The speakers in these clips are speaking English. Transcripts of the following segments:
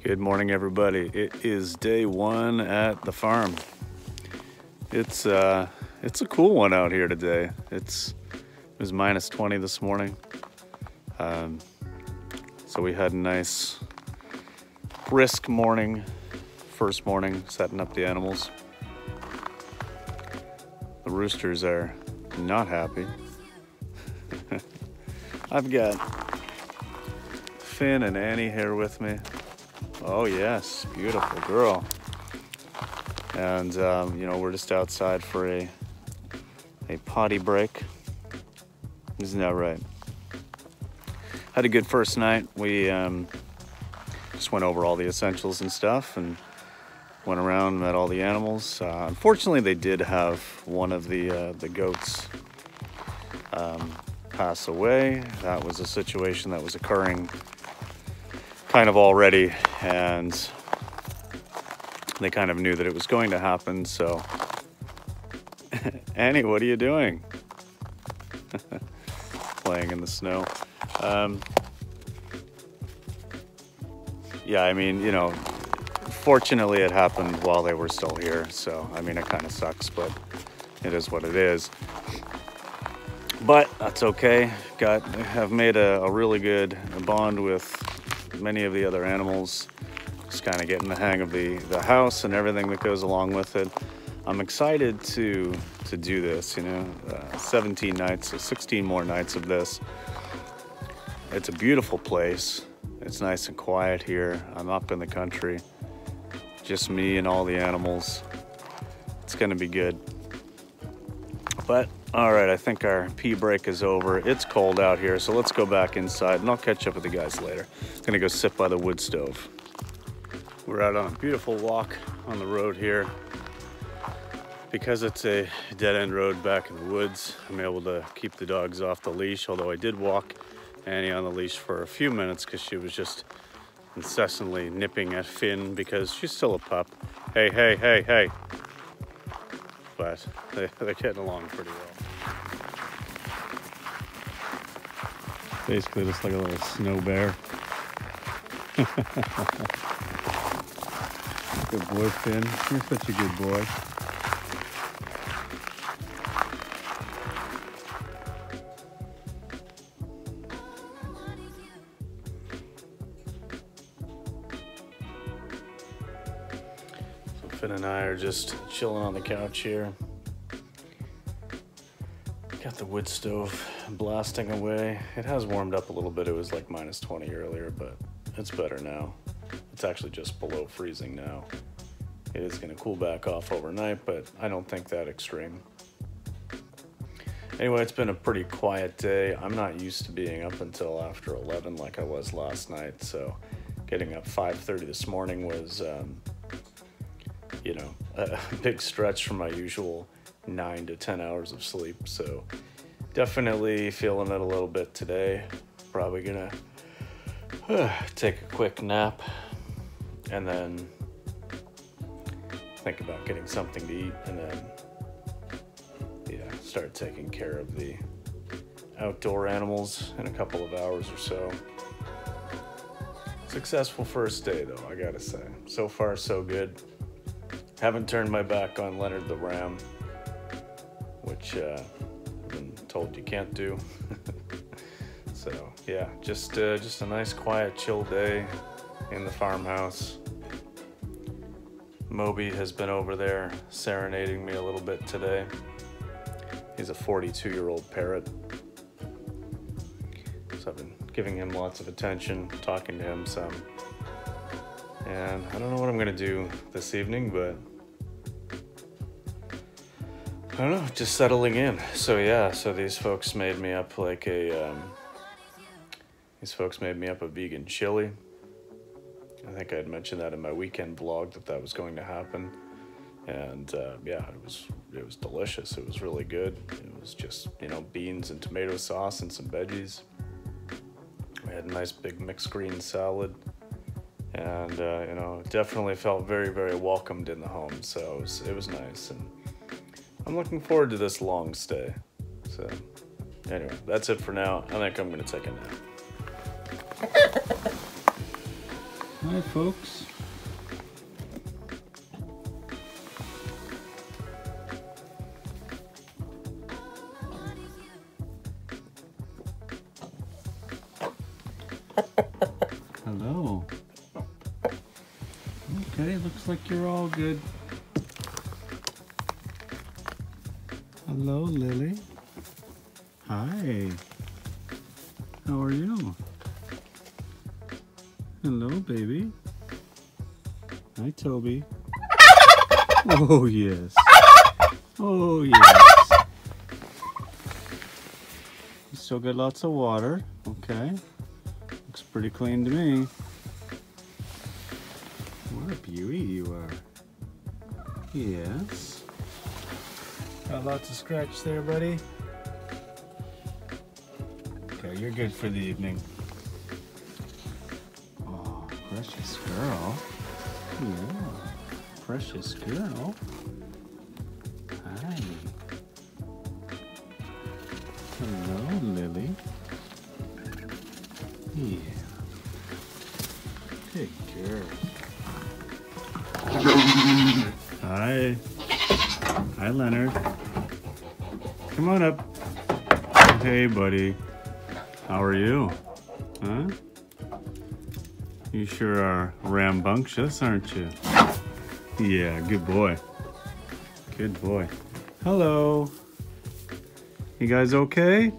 Good morning, everybody. It is day one at the farm. It's a cool one out here today. It was minus 20 this morning. So we had a nice brisk morning, first morning, setting up the animals. The roosters are not happy. I've got Finn and Annie here with me. Oh yes, beautiful girl. And we're just outside for a potty break. Isn't that right? Had a good first night. We just went over all the essentials and stuff and went around, met all the animals. Unfortunately, they did have one of the goats pass away. That was a situation that was occurring kind of already, and they kind of knew that it was going to happen. So Annie, what are you doing? Playing in the snow. Yeah, I mean, fortunately it happened while they were still here, so I mean, it kind of sucks, but it is what it is. But that's okay. Have made a really good bond with many of the other animals. Just kind of getting the hang of the house and everything that goes along with it. I'm excited to do this, 17 nights, so 16 more nights of this. It's a beautiful place. It's nice and quiet here. I'm up in the country. Just me and all the animals. It's gonna be good. But all right, I think our pee break is over. It's cold out here, so let's go back inside and I'll catch up with the guys later. I'm gonna go sit by the wood stove. We're out on a beautiful walk on the road here. Because it's a dead-end road back in the woods, I'm able to keep the dogs off the leash, although I did walk Annie on the leash for a few minutes because she was just incessantly nipping at Finn because she's still a pup. Hey, hey, hey, hey. But they're getting along pretty well. Basically just like a little snow bear. Good boy, Finn. You're such a good boy. Finn and I are just chilling on the couch here. Got the wood stove blasting away. It has warmed up a little bit. It was like minus 20 earlier, but it's better now. It's actually just below freezing now. It is gonna cool back off overnight, but I don't think that extreme. Anyway, it's been a pretty quiet day. I'm not used to being up until after 11 like I was last night, so getting up 5:30 this morning was a big stretch from my usual 9 to 10 hours of sleep. So definitely feeling it a little bit today. Probably gonna take a quick nap and then think about getting something to eat and then start taking care of the outdoor animals in a couple of hours or so. Successful first day though, I gotta say. So far so good. Haven't turned my back on Leonard the Ram, which I've been told you can't do. So yeah, just a nice quiet chill day in the farmhouse. Moby has been over there serenading me a little bit today. He's a 42-year-old parrot. So I've been giving him lots of attention, talking to him some. And I don't know what I'm gonna do this evening, but I don't know, just settling in. So yeah, so these folks made me up like a vegan chili. I think I had mentioned that in my weekend vlog that was going to happen. And yeah, it was delicious. It was really good. It was just, beans and tomato sauce and some veggies. We had a nice big mixed green salad. And, definitely felt very, very welcomed in the home. So it was nice. And I'm looking forward to this long stay. So anyway, that's it for now. I think I'm going to take a nap. Hi, folks. Hello. Okay, looks like you're all good. Hello, Lily. Hi. How are you? Hello, baby. Hi, Toby. Oh, yes. Oh, yes. You still got lots of water. Okay. Looks pretty clean to me. What a beauty you are. Yes. Got lots of scratch there, buddy. Okay, you're good for the evening. Oh, precious girl. Yeah, precious girl. Hi. Hello, Lily. Yeah. Good girl. Hi. Hi, Leonard. Come on up. Hey, buddy. How are you? Huh? You sure are rambunctious, aren't you? Yeah, good boy. Good boy. Hello. You guys okay?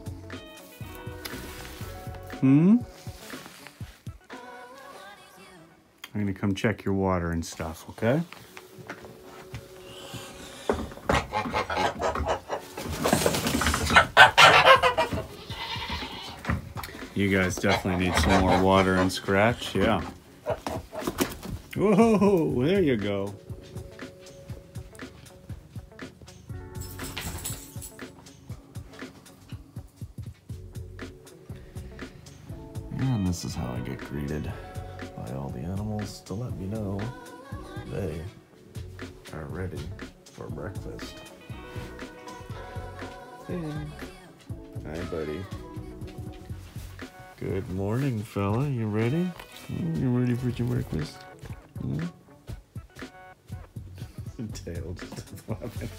I'm gonna come check your water and stuff, okay? You guys definitely need some more water and scratch, yeah. Whoa, there you go. And this is how I get greeted by all the animals to let me know they are ready for breakfast. Hey. Hi, buddy. Good morning, fella. You ready? You ready for your breakfast? Tail just flopping.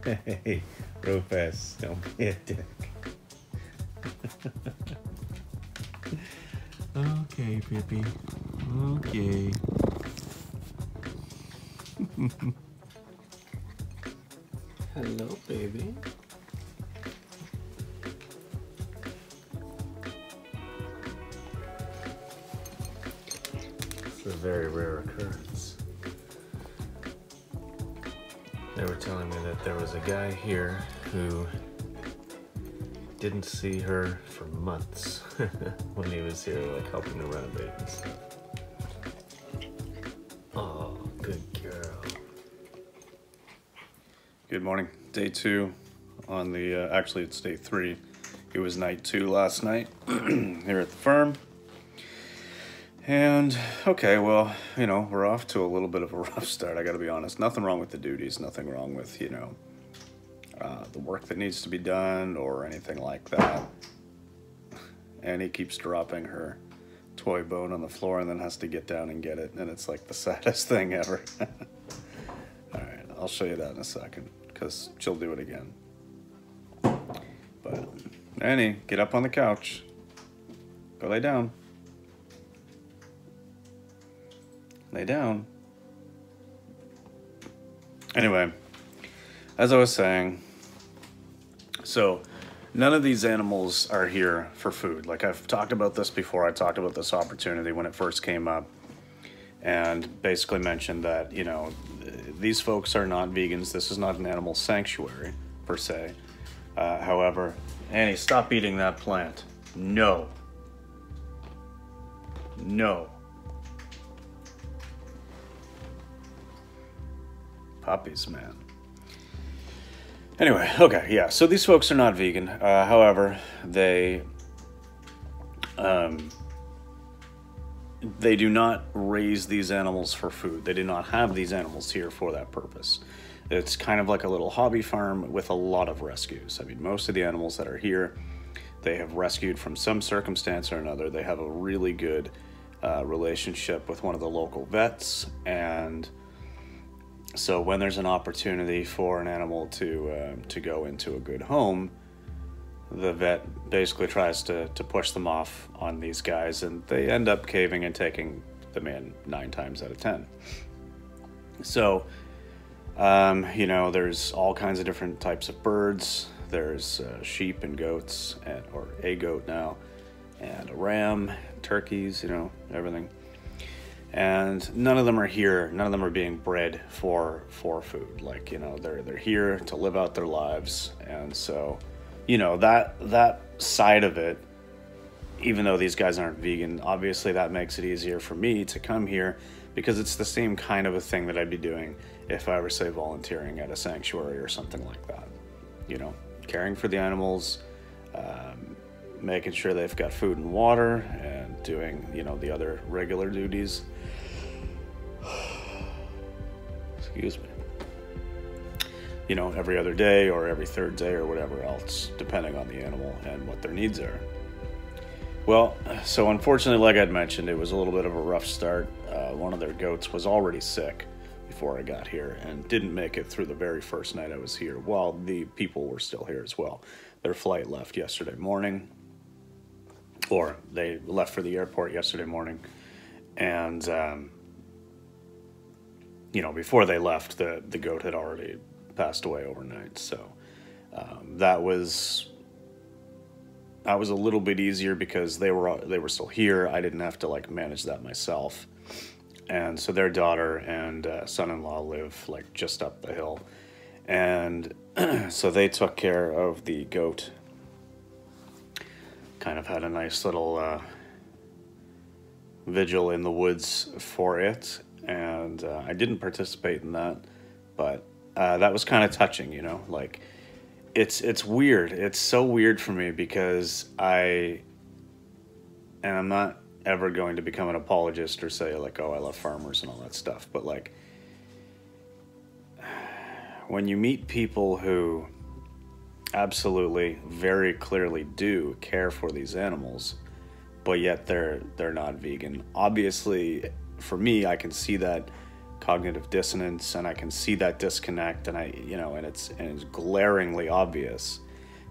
Hey, Rufus, don't be a dick. Okay, Pippi. Okay. Hello, baby. It's a very rare occurrence. They were telling me that there was a guy here who didn't see her for months when he was here, like helping to renovate and stuff. Oh, good girl. Good morning. Day 2 on the, actually it's day 3. It was night 2 last night here at the farm. And, okay, well, you know, we're off to a little bit of a rough start, I gotta be honest. Nothing wrong with the duties, nothing wrong with, you know, the work that needs to be done or anything like that. Annie keeps dropping her toy bone on the floor and then has to get down and get it, and it's like the saddest thing ever. Alright, I'll show you that in a second, because she'll do it again. But, Annie, get up on the couch. Go lay down. Lay down. Anyway, as I was saying, so none of these animals are here for food. Like I've talked about this before. I talked about this opportunity when it first came up and basically mentioned that, you know, these folks are not vegans. This is not an animal sanctuary per se. However, Annie, stop eating that plant. No. No. Puppies, man. Anyway, okay, yeah, so these folks are not vegan. However, they do not raise these animals for food. They do not have these animals here for that purpose. It's kind of like a little hobby farm with a lot of rescues. I mean, most of the animals that are here, they have rescued from some circumstance or another. They have a really good relationship with one of the local vets, and so when there's an opportunity for an animal to go into a good home, the vet basically tries to push them off on these guys, and they end up caving and taking them in 9 times out of 10. So, you know, there's all kinds of different types of birds. There's sheep and goats, or a goat now, and a ram, turkeys, you know, everything. And none of them are here. None of them are being bred for food. Like, you know, they're here to live out their lives. And so, you know, that side of it, even though these guys aren't vegan, obviously that makes it easier for me to come here, because it's the same kind of a thing that I'd be doing if I were, say, volunteering at a sanctuary or something like that. You know, caring for the animals, making sure they've got food and water, and doing, you know, the other regular duties. Excuse me. You know, every other day or every third day or whatever else, depending on the animal and what their needs are. Well, so unfortunately, like I'd mentioned, it was a little bit of a rough start. One of their goats was already sick before I got here and didn't make it through the very first night I was here, while the people were still here as well. Their flight left yesterday morning, or they left for the airport yesterday morning, and you know, before they left, the goat had already passed away overnight. So that was a little bit easier because they were still here. I didn't have to like manage that myself. And so their daughter and son-in-law live like just up the hill, and so they took care of the goat. Kind of had a nice little vigil in the woods for it, and I didn't participate in that, but that was kind of touching, you know. Like, it's weird. It's so weird for me because I'm not ever going to become an apologist or say like, oh, I love farmers and all that stuff, but like, when you meet people who absolutely very clearly do care for these animals, but yet they're not vegan, obviously for me, I can see that cognitive dissonance, and I can see that disconnect, and it's glaringly obvious.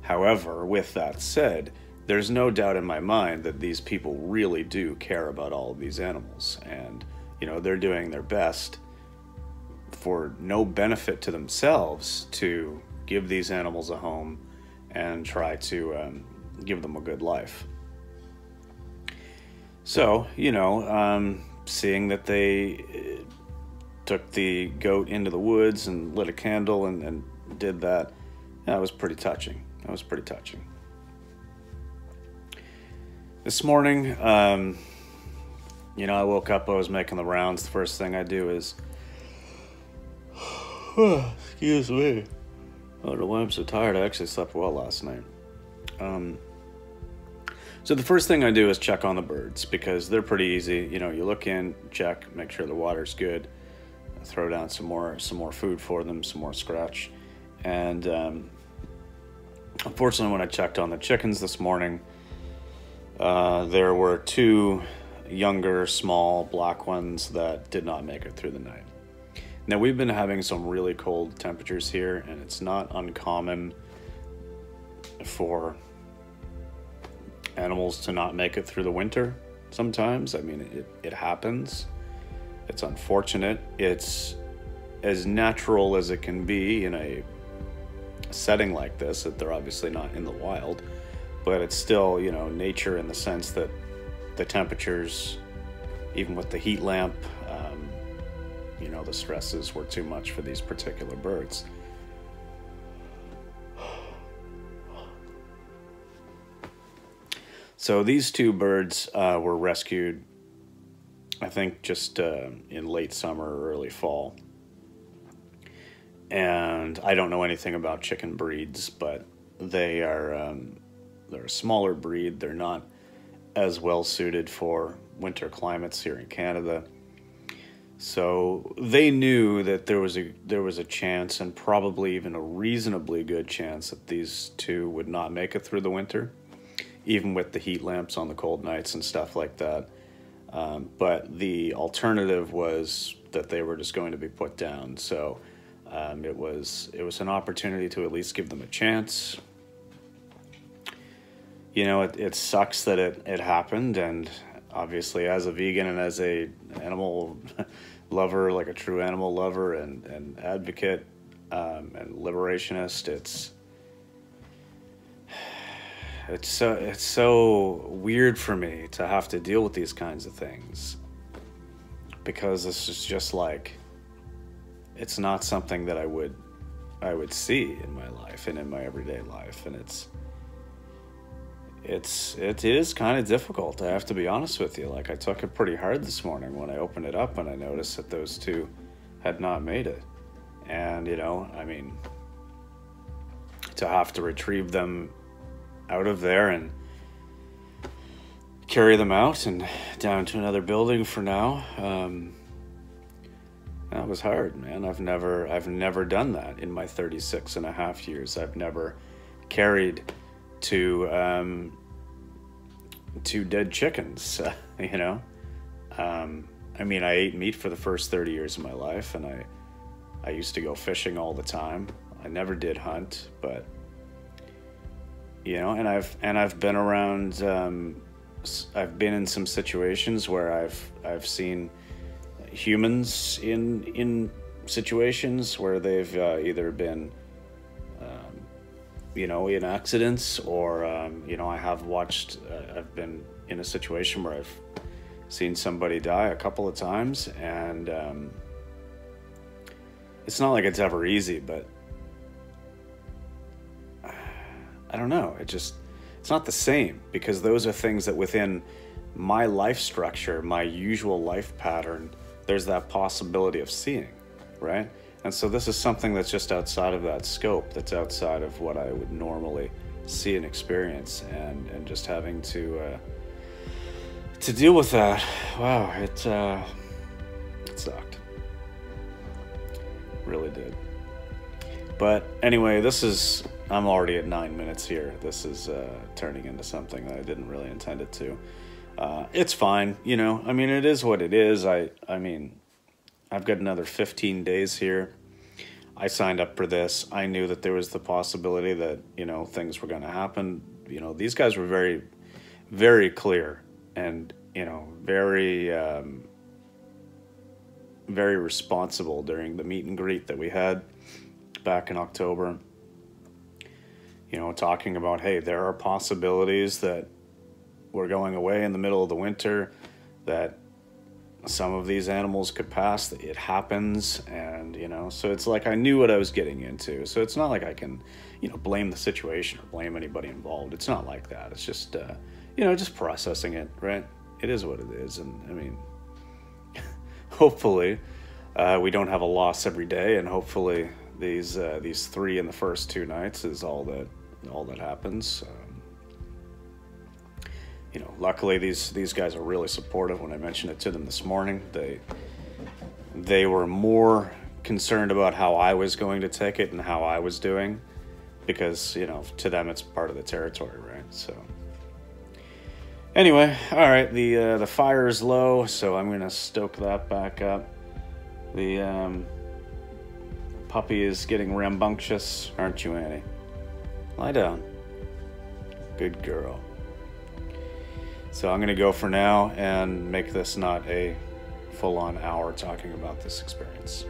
However, with that said, there's no doubt in my mind that these people really do care about all of these animals, and you know, they're doing their best for no benefit to themselves to give these animals a home and try to give them a good life. So, you know, seeing that they took the goat into the woods and lit a candle and did that, that was pretty touching. That was pretty touching. This morning, you know, I woke up, I was making the rounds. The first thing I do is, excuse me, I don't know why I'm so tired. I actually slept well last night. So the first thing I do is check on the birds, because they're pretty easy. You know, you look in, check, make sure the water's good, throw down some more food for them, some more scratch. And unfortunately, when I checked on the chickens this morning, there were 2 younger, small, black ones that did not make it through the night. Now, we've been having some really cold temperatures here, and it's not uncommon for animals to not make it through the winter sometimes. I mean, it happens. It's unfortunate. It's as natural as it can be in a setting like this, that they're obviously not in the wild, but it's still, you know, nature in the sense that the temperatures, even with the heat lamp, you know, the stresses were too much for these particular birds. So these 2 birds were rescued, I think, just in late summer or early fall. And I don't know anything about chicken breeds, but they're a smaller breed. They're not as well suited for winter climates here in Canada. So they knew that there was a chance, and probably even a reasonably good chance, that these 2 would not make it through the winter, even with the heat lamps on the cold nights and stuff like that. But the alternative was that they were just going to be put down. So it was an opportunity to at least give them a chance. You know, it sucks that it happened, and obviously as a vegan and as a animal lover, like a true animal lover and advocate and liberationist, it's so weird for me to have to deal with these kinds of things, because this is just like, it's not something that I would see in my life and in my everyday life, and it is kind of difficult. I have to be honest with you. Like, I took it pretty hard this morning when I opened it up and I noticed that those two had not made it. And, you know, I mean, to have to retrieve them out of there and carry them out and down to another building for now, that was hard, man. I've never done that in my 36 and a half years. I've never carried two dead chickens, you know. I mean, I ate meat for the first 30 years of my life, and I used to go fishing all the time. I never did hunt, but, you know, and I've been around. I've been in some situations where I've seen humans in situations where they've either been you know, in accidents, or you know, I've been in a situation where I've seen somebody die a couple of times, and it's not like it's ever easy, but I don't know, it's not the same, because those are things that within my life structure, my usual life pattern, there's that possibility of seeing, right? And so this is something that's just outside of that scope, that's outside of what I would normally see and experience, and just having to deal with that. Wow, it sucked. Really did. But anyway, I'm already at 9 minutes here. This is turning into something that I didn't really intend it to. It's fine, you know. I mean, it is what it is. I mean, I've got another 15 days here. I signed up for this. I knew that there was the possibility that, you know, things were going to happen. You know, these guys were very, very clear and, you know, very, very responsible during the meet and greet that we had back in October. You know, talking about, hey, there are possibilities that we're going away in the middle of the winter, that some of these animals could pass, that it happens, and, you know, so it's like I knew what I was getting into. So it's not like I can, you know, blame the situation or blame anybody involved. It's not like that. It's just, you know, just processing it, right? It is what it is. And I mean, hopefully we don't have a loss every day, and hopefully these three in the first 2 nights is all that happens. You know, luckily these guys are really supportive. When I mentioned it to them this morning, they were more concerned about how I was going to take it and how I was doing, because, you know, to them it's part of the territory, right? So anyway, all right, the fire is low, so I'm gonna stoke that back up. The puppy is getting rambunctious, aren't you, Annie? Lie down. Good girl. So I'm going to go for now and make this not a full-on hour talking about this experience.